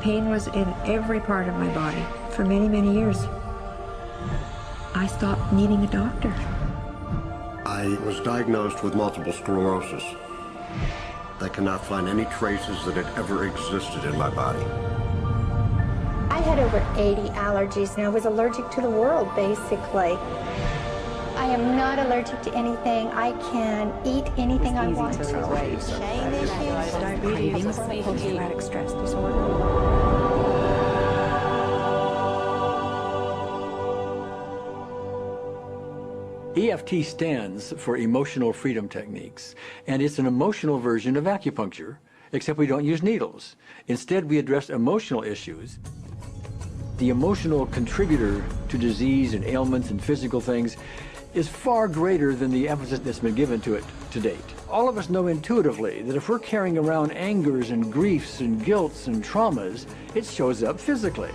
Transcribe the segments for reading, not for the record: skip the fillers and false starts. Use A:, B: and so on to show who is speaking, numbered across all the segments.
A: pain was in every part of my body for many, many years. I stopped needing a doctor.
B: I was diagnosed with multiple sclerosis. They cannot find any traces that it ever existed in my body.
C: I had over 80 allergies, and I was allergic to the world, basically. I am not allergic to anything. I can eat anything I want to.
A: Diabetes, post-traumatic stress disorder.
D: EFT stands for Emotional Freedom Techniques, and it's an emotional version of acupuncture, except we don't use needles. Instead, we address emotional issues. The emotional contributor to disease and ailments and physical things is far greater than the emphasis that's been given to it to date. All of us know intuitively that if we're carrying around angers and griefs and guilts and traumas, it shows up physically.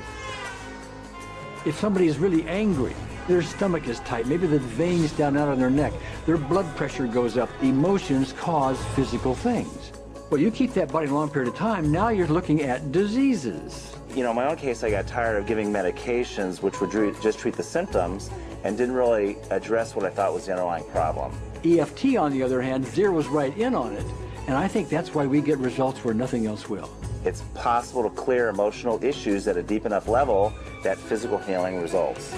D: If somebody is really angry, their stomach is tight, maybe the veins down out of their neck, their blood pressure goes up. Emotions cause physical things. Well, you keep that body a long period of time, now you're looking at diseases.
E: You know, in my own case, I got tired of giving medications which would just treat the symptoms and didn't really address what I thought was the underlying problem.
D: EFT, on the other hand, zeroes right in on it, and I think that's why we get results where nothing else will.
E: It's possible to clear emotional issues at a deep enough level that physical healing results.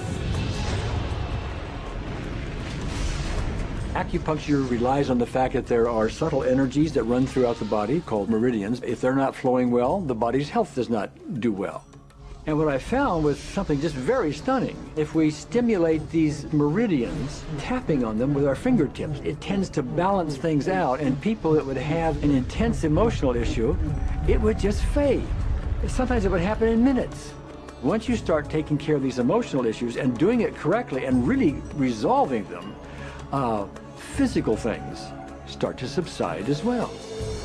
D: Acupuncture relies on the fact that there are subtle energies that run throughout the body called meridians. If they're not flowing well, the body's health does not do well. And what I found was something just very stunning. If we stimulate these meridians, tapping on them with our fingertips, it tends to balance things out, and people that would have an intense emotional issue, it would just fade. Sometimes it would happen in minutes. Once you start taking care of these emotional issues and doing it correctly and really resolving them, physical things start to subside as well.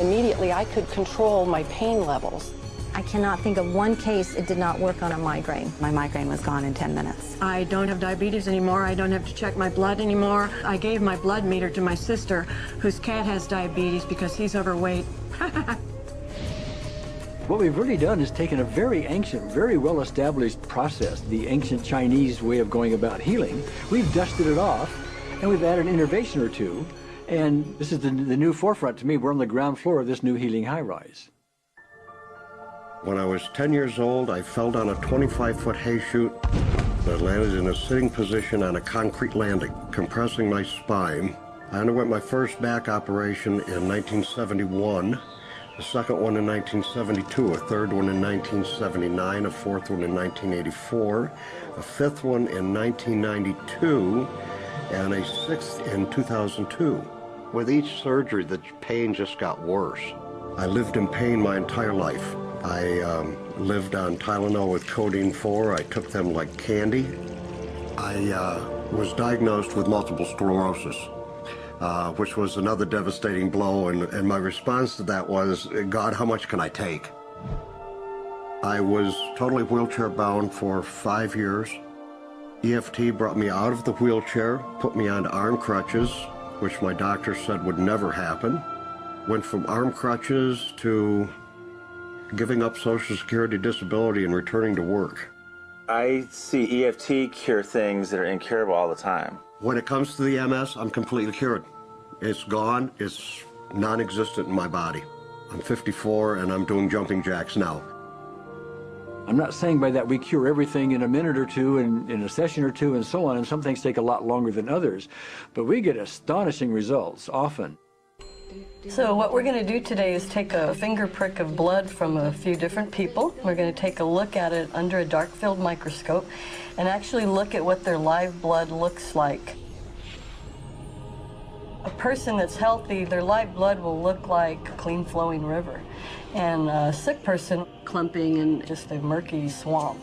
F: Immediately, I could control my pain levels.
G: I cannot think of one case it did not work on a migraine. My migraine was gone in 10 minutes.
A: I don't have diabetes anymore. I don't have to check my blood anymore. I gave my blood meter to my sister, whose cat has diabetes because he's overweight.
D: What we've really done is taken a very ancient, very well-established process, the ancient Chinese way of going about healing. We've dusted it off, and we've added an innovation or two, and this is the new forefront to me. We're on the ground floor of this new healing high-rise.
B: When I was 10 years old, I fell down a 25-foot hay chute. I landed in a sitting position on a concrete landing, compressing my spine. I underwent my first back operation in 1971, a second one in 1972, a third one in 1979, a fourth one in 1984, a fifth one in 1992, and a sixth in 2002. With each surgery, the pain just got worse. I lived in pain my entire life. I lived on Tylenol with codeine 4. I took them like candy. I was diagnosed with multiple sclerosis, which was another devastating blow, and my response to that was, God, how much can I take? I was totally wheelchair bound for 5 years. EFT brought me out of the wheelchair, put me on arm crutches, which my doctor said would never happen. Went from arm crutches to giving up Social Security disability and returning to work.
E: I see EFT cure things that are incurable all the time.
B: When it comes to the MS, I'm completely cured. It's gone, it's non-existent in my body. I'm 54 and I'm doing jumping jacks now.
D: I'm not saying by that we cure everything in a minute or two and in a session or two and so on, and some things take a lot longer than others, but we get astonishing results often.
H: So what we're going to do today is take a finger prick of blood from a few different people. We're going to take a look at it under a dark field microscope and actually look at what their live blood looks like. A person that's healthy, their live blood will look like a clean flowing river. And a sick person, clumping in just a murky swamp.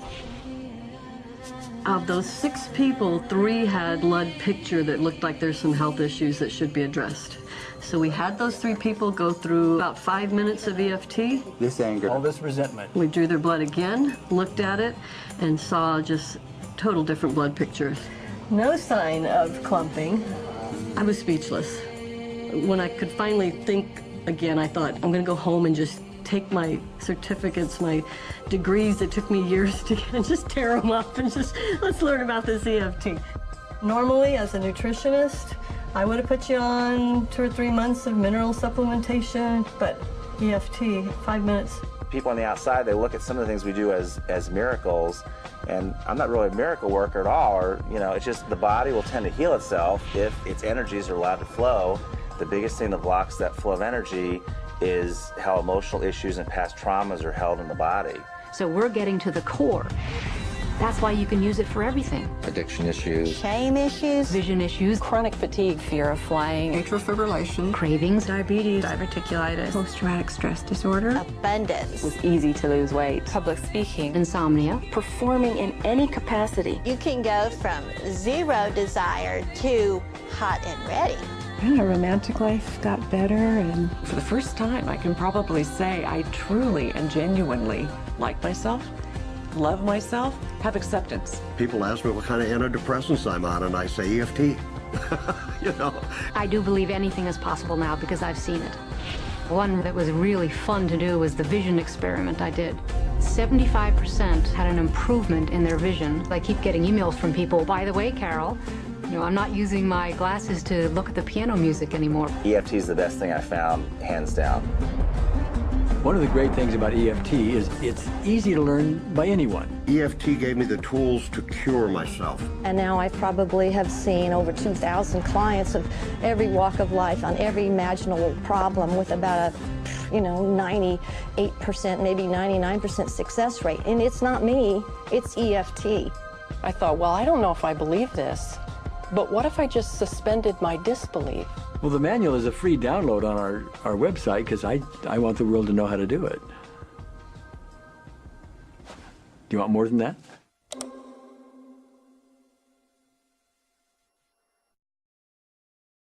H: Of those 6 people, 3 had blood picture that looked like there's some health issues that should be addressed. So we had those 3 people go through about 5 minutes of EFT.
D: This anger, all this resentment.
H: We drew their blood again, looked at it, and saw just total different blood pictures. No sign of clumping. I was speechless. When I could finally think again, I thought, I'm going to go home and just
A: take my certificates, my degrees that took me years to get, and just tear them up and just, let's learn about this EFT. Normally, as a nutritionist, I would have put you on 2 or 3 months of mineral supplementation, but EFT, 5 minutes.
E: People on the outside, they look at some of the things we do as miracles, and I'm not really a miracle worker at all, or, you know, it's just the body will tend to heal itself if its energies are allowed to flow. The biggest thing that blocks that flow of energy is how emotional issues and past traumas are held in the body.
I: So we're getting to the core. That's why you can use it for everything.
J: Addiction issues.
G: Shame issues.
I: Vision issues.
F: Chronic fatigue, fear of flying,
A: Atrial fibrillation.
I: Cravings.
A: Diabetes. Diverticulitis. Post-traumatic stress disorder.
G: Abundance.
F: was easy to lose weight, public speaking,
I: Insomnia.
F: performing in any capacity.
C: You can go from zero desire to hot and ready.
K: And our romantic life got better, and for the first time I can probably say I truly and genuinely like myself, love myself, have acceptance.
B: People ask me what kind of antidepressants I'm on, and I say EFT. You know.
I: I do believe anything is possible now because I've seen it. One that was really fun to do was the vision experiment I did. 75% had an improvement in their vision. I keep getting emails from people, by the way, Carol, you know, I'm not using my glasses to look at the piano music anymore.
E: EFT is the best thing I found, hands down.
D: One of the great things about EFT is it's easy to learn by anyone.
B: EFT gave me the tools to cure myself.
G: And now I probably have seen over 2,000 clients of every walk of life on every imaginable problem with about a, 98%, maybe 99% success rate. And it's not me, it's EFT.
F: I thought, well, I don't know if I believe this, but what if I just suspended my disbelief?
D: Well, the manual is a free download on our website because I want the world to know how to do it. Do you want more than that?